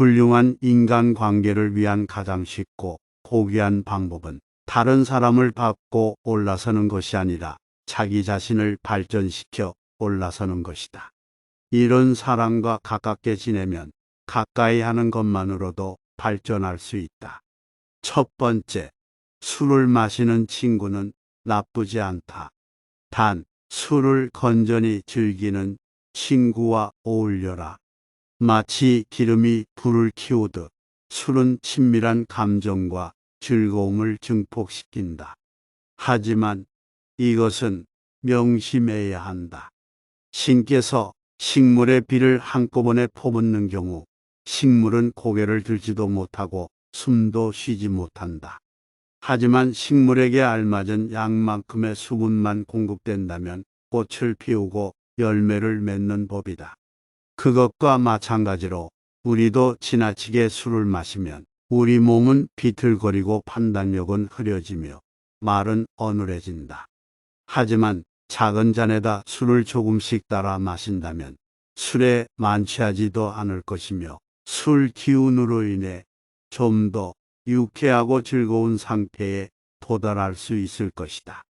훌륭한 인간관계를 위한 가장 쉽고 고귀한 방법은 다른 사람을 밟고 올라서는 것이 아니라 자기 자신을 발전시켜 올라서는 것이다. 이런 사람과 가깝게 지내면 가까이 하는 것만으로도 발전할 수 있다. 첫 번째, 술을 마시는 친구는 나쁘지 않다. 단, 술을 건전히 즐기는 친구와 어울려라. 마치 기름이 불을 키우듯 술은 친밀한 감정과 즐거움을 증폭시킨다. 하지만 이것은 명심해야 한다. 신께서 식물의 비를 한꺼번에 퍼붓는 경우 식물은 고개를 들지도 못하고 숨도 쉬지 못한다. 하지만 식물에게 알맞은 양만큼의 수분만 공급된다면 꽃을 피우고 열매를 맺는 법이다. 그것과 마찬가지로 우리도 지나치게 술을 마시면 우리 몸은 비틀거리고 판단력은 흐려지며 말은 어눌해진다. 하지만 작은 잔에다 술을 조금씩 따라 마신다면 술에 만취하지도 않을 것이며 술 기운으로 인해 좀 더 유쾌하고 즐거운 상태에 도달할 수 있을 것이다.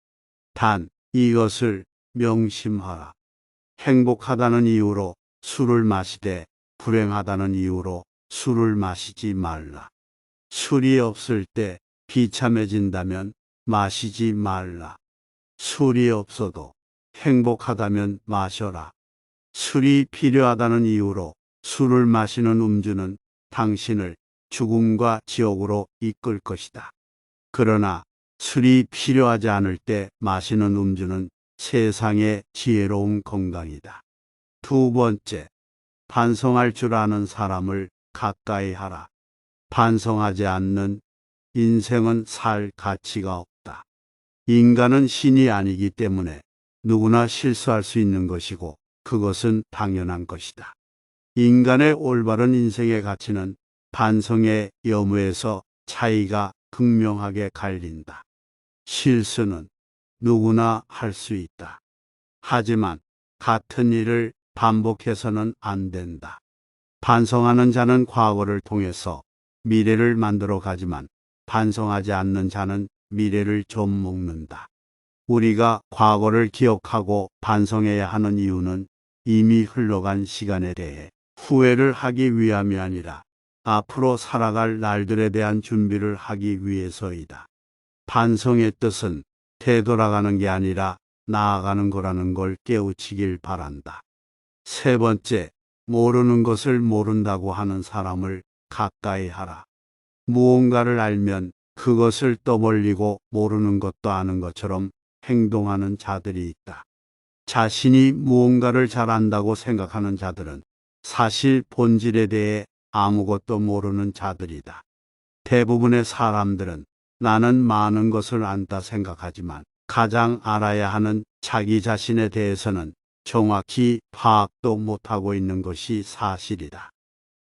단, 이것을 명심하라. 행복하다는 이유로 술을 마시되 불행하다는 이유로 술을 마시지 말라. 술이 없을 때 비참해진다면 마시지 말라. 술이 없어도 행복하다면 마셔라. 술이 필요하다는 이유로 술을 마시는 음주는 당신을 죽음과 지옥으로 이끌 것이다. 그러나 술이 필요하지 않을 때 마시는 음주는 세상의 지혜로운 건강이다. 두 번째, 반성할 줄 아는 사람을 가까이 하라. 반성하지 않는 인생은 살 가치가 없다. 인간은 신이 아니기 때문에 누구나 실수할 수 있는 것이고 그것은 당연한 것이다. 인간의 올바른 인생의 가치는 반성의 여무에서 차이가 극명하게 갈린다. 실수는 누구나 할 수 있다. 하지만 같은 일을 반복해서는 안 된다. 반성하는 자는 과거를 통해서 미래를 만들어 가지만 반성하지 않는 자는 미래를 좀 먹는다. 우리가 과거를 기억하고 반성해야 하는 이유는 이미 흘러간 시간에 대해 후회를 하기 위함이 아니라 앞으로 살아갈 날들에 대한 준비를 하기 위해서이다. 반성의 뜻은 되돌아가는 게 아니라 나아가는 거라는 걸 깨우치길 바란다. 세 번째, 모르는 것을 모른다고 하는 사람을 가까이 하라. 무언가를 알면 그것을 떠벌리고 모르는 것도 아는 것처럼 행동하는 자들이 있다. 자신이 무언가를 잘 안다고 생각하는 자들은 사실 본질에 대해 아무것도 모르는 자들이다. 대부분의 사람들은 나는 많은 것을 안다 생각하지만 가장 알아야 하는 자기 자신에 대해서는 정확히 파악도 못하고 있는 것이 사실이다.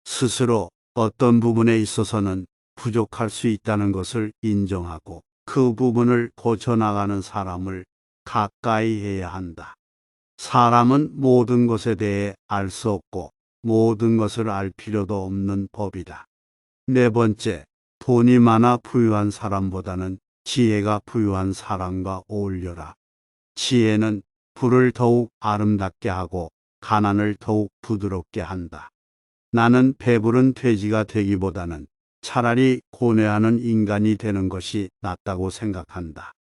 스스로 어떤 부분에 있어서는 부족할 수 있다는 것을 인정하고 그 부분을 고쳐나가는 사람을 가까이 해야 한다. 사람은 모든 것에 대해 알 수 없고 모든 것을 알 필요도 없는 법이다. 네 번째, 돈이 많아 부유한 사람보다는 지혜가 부유한 사람과 어울려라. 지혜는 불을 더욱 아름답게 하고 가난을 더욱 부드럽게 한다. 나는 배부른 돼지가 되기보다는 차라리 고뇌하는 인간이 되는 것이 낫다고 생각한다.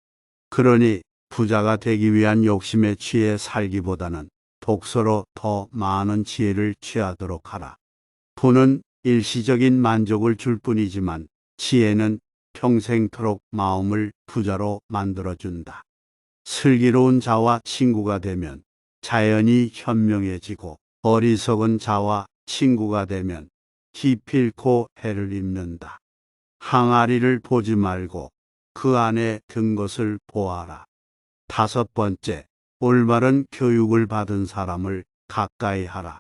그러니 부자가 되기 위한 욕심에 취해 살기보다는 독서로 더 많은 지혜를 취하도록 하라. 돈은 일시적인 만족을 줄 뿐이지만 지혜는 평생토록 마음을 부자로 만들어준다. 슬기로운 자와 친구가 되면 자연이 현명해지고 어리석은 자와 친구가 되면 기필코 해를 입는다. 항아리를 보지 말고 그 안에 든 것을 보아라. 다섯 번째, 올바른 교육을 받은 사람을 가까이 하라.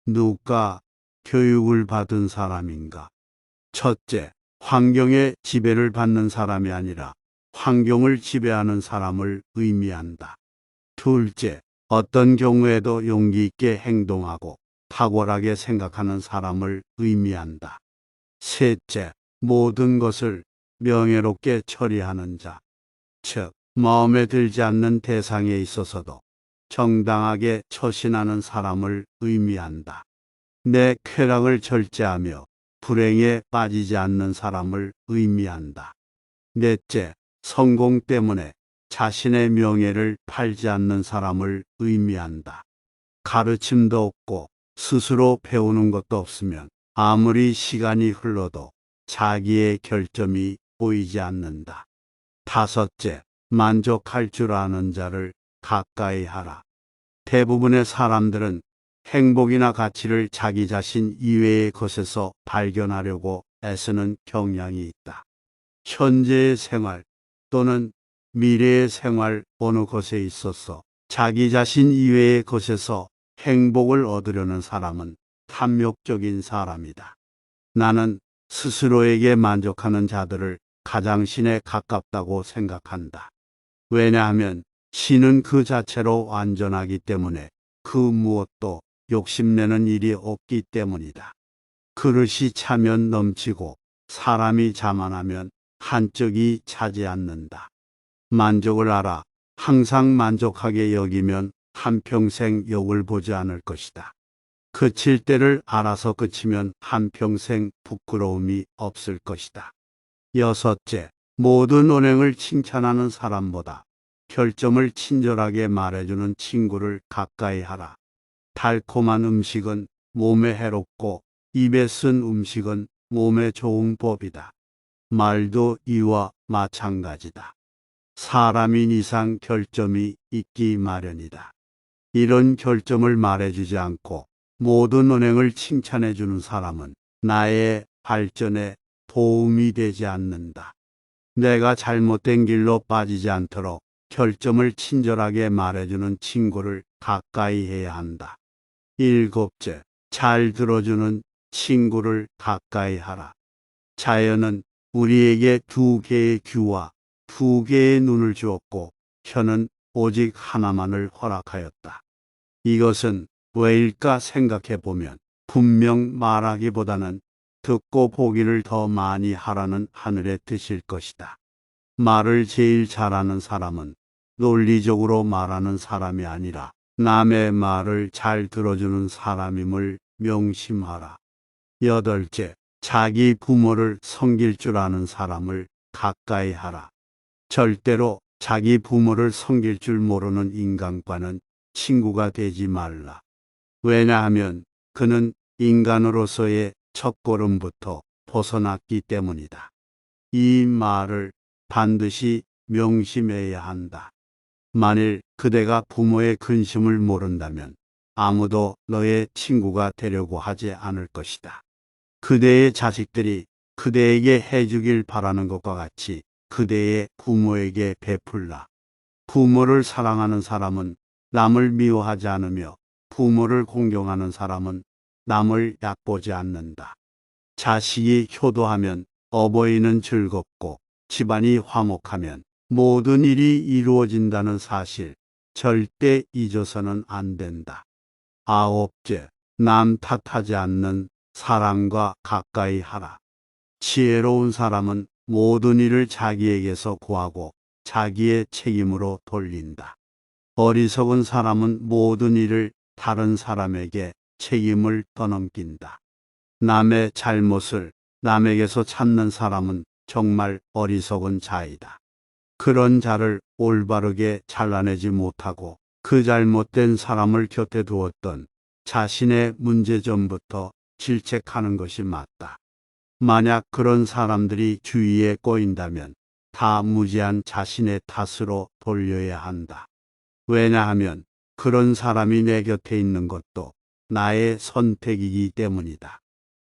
누가 교육을 받은 사람인가? 첫째, 환경의 지배를 받는 사람이 아니라 환경을 지배하는 사람을 의미한다. 둘째, 어떤 경우에도 용기 있게 행동하고 탁월하게 생각하는 사람을 의미한다. 셋째, 모든 것을 명예롭게 처리하는 자, 즉 마음에 들지 않는 대상에 있어서도 정당하게 처신하는 사람을 의미한다. 내 쾌락을 절제하며 불행에 빠지지 않는 사람을 의미한다. 넷째, 성공 때문에 자신의 명예를 팔지 않는 사람을 의미한다. 가르침도 없고 스스로 배우는 것도 없으면 아무리 시간이 흘러도 자기의 결점이 보이지 않는다. 다섯째, 만족할 줄 아는 자를 가까이 하라. 대부분의 사람들은 행복이나 가치를 자기 자신 이외의 것에서 발견하려고 애쓰는 경향이 있다. 현재의 생활 또는 미래의 생활 어느 것에 있어서 자기 자신 이외의 것에서 행복을 얻으려는 사람은 탐욕적인 사람이다. 나는 스스로에게 만족하는 자들을 가장 신에 가깝다고 생각한다. 왜냐하면 신은 그 자체로 완전하기 때문에 그 무엇도 욕심내는 일이 없기 때문이다. 그릇이 차면 넘치고 사람이 자만하면 한쪽이 차지 않는다. 만족을 알아 항상 만족하게 여기면 한평생 욕을 보지 않을 것이다. 그칠 때를 알아서 그치면 한평생 부끄러움이 없을 것이다. 여섯째, 모든 언행을 칭찬하는 사람보다 결점을 친절하게 말해주는 친구를 가까이 하라. 달콤한 음식은 몸에 해롭고 입에 쓴 음식은 몸에 좋은 법이다. 말도 이와 마찬가지다. 사람인 이상 결점이 있기 마련이다. 이런 결점을 말해주지 않고 모든 언행을 칭찬해주는 사람은 나의 발전에 도움이 되지 않는다. 내가 잘못된 길로 빠지지 않도록 결점을 친절하게 말해주는 친구를 가까이 해야 한다. 일곱째, 잘 들어주는 친구를 가까이 하라. 자연은 우리에게 두 개의 귀와 두 개의 눈을 주었고 혀는 오직 하나만을 허락하였다. 이것은 왜일까 생각해 보면 분명 말하기보다는 듣고 보기를 더 많이 하라는 하늘의 뜻일 것이다. 말을 제일 잘하는 사람은 논리적으로 말하는 사람이 아니라 남의 말을 잘 들어주는 사람임을 명심하라. 여덟째, 자기 부모를 섬길 줄 아는 사람을 가까이 하라. 절대로 자기 부모를 섬길 줄 모르는 인간과는 친구가 되지 말라. 왜냐하면 그는 인간으로서의 첫걸음부터 벗어났기 때문이다. 이 말을 반드시 명심해야 한다. 만일 그대가 부모의 근심을 모른다면 아무도 너의 친구가 되려고 하지 않을 것이다. 그대의 자식들이 그대에게 해주길 바라는 것과 같이 그대의 부모에게 베풀라. 부모를 사랑하는 사람은 남을 미워하지 않으며 부모를 공경하는 사람은 남을 얕보지 않는다. 자식이 효도하면 어버이는 즐겁고 집안이 화목하면 모든 일이 이루어진다는 사실 절대 잊어서는 안 된다. 아홉째, 남 탓하지 않는 사람과 가까이 하라. 지혜로운 사람은 모든 일을 자기에게서 구하고 자기의 책임으로 돌린다. 어리석은 사람은 모든 일을 다른 사람에게 책임을 떠넘긴다. 남의 잘못을 남에게서 찾는 사람은 정말 어리석은 자이다. 그런 자를 올바르게 잘라내지 못하고 그 잘못된 사람을 곁에 두었던 자신의 문제점부터 질책하는 것이 맞다. 만약 그런 사람들이 주위에 꼬인다면 다 무지한 자신의 탓으로 돌려야 한다. 왜냐하면 그런 사람이 내 곁에 있는 것도 나의 선택이기 때문이다.